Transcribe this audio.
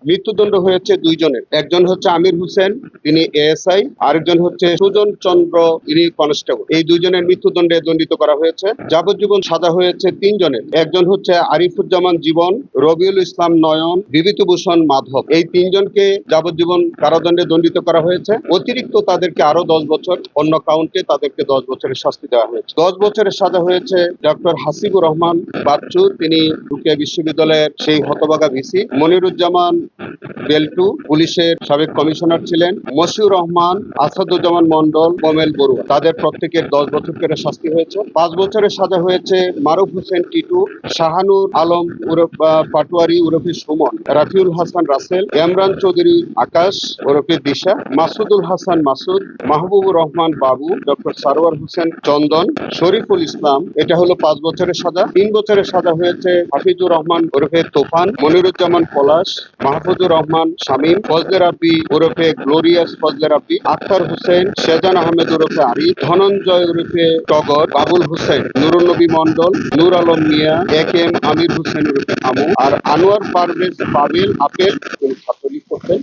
মৃত্যুদণ্ড হয়েছে দুইজনের। একজন হচ্ছে আমির হোসেন, তিনি এএসআই, আরেকজন হচ্ছে সুজন চন্দ্র, ইনি কনস্টেবল। এই দুইজনের মৃত্যুদণ্ডে দণ্ডিত করা হয়েছে। যাবজ্জীবন সাজা হয়েছে তিনজনের। একজন হচ্ছে আরিফুজ্জামান জীবন, রবিউল ইসলাম নয়ন, বিভূতিভূষণ মাধব। এই তিনজনকে যাবজ্জীবন কারাদণ্ডে দণ্ডিত করা হয়েছে। অতিরিক্ত তাদেরকে আরো 10 বছর অন্য কাউন্টে তাদেরকে 10 বছরের শাস্তি দেওয়া হয়েছে। 10 বছরের সাজা হয়েছে ডক্টর হাসিবুর রহমান বাচ্চু, তিনি রুকিয়া বিশ্ববিদ্যালয়ের সেই হতভাগা ভিসি। মনিরুজ্জামান বেল্টু পুলিশের সাবেক কমিশনার ছিলেন। মশিউর রহমান, আসাদুজ্জামান মন্ডল, কমেল বড়ুয়া, তাদের প্রত্যেকের 10 বছর করে শাস্তি হয়েছে। 5 বছরের সাজা হয়েছে মারুফ হোসেন টিটু, শাহানুর আলম পাটোয়ারি ওরফে সুমন, রাফিউল হাসান রাসেল, ইমরান চৌধুরী আকাশ ওরফে দিশা, মাসুদুল হাসান মাসুদ, মাহবুবুর রহমান বাবু, ডক্টর সারোয়ার হোসেন চন্দন, শরীফুল ইসলাম, এটা হলো 5 বছরের সাজা। 3 বছরের সাজা হয়েছে হাফিজুর রহমান ওরফে তোফান, মনিরুজ্জামান পলাশ, মাহফুজুর রহমান শামীম, ফজলে রাব্বি ওরফে গ্লোরিয়াস ফজলে রাব্বি, আখতার হোসেন, শেজান আহমেদ ওরফে আরিফ, ধনঞ্জয় ওরফে টগর, বাবুল হোসেন, নুরুন নবী মন্ডল, নূর আলম মিয়া, এম আমির হোসেন ওরফে আমু, আর আনোয়ার পারভেজ পাবেল আপেল, তিনি ছাত্রলীগ করতেন।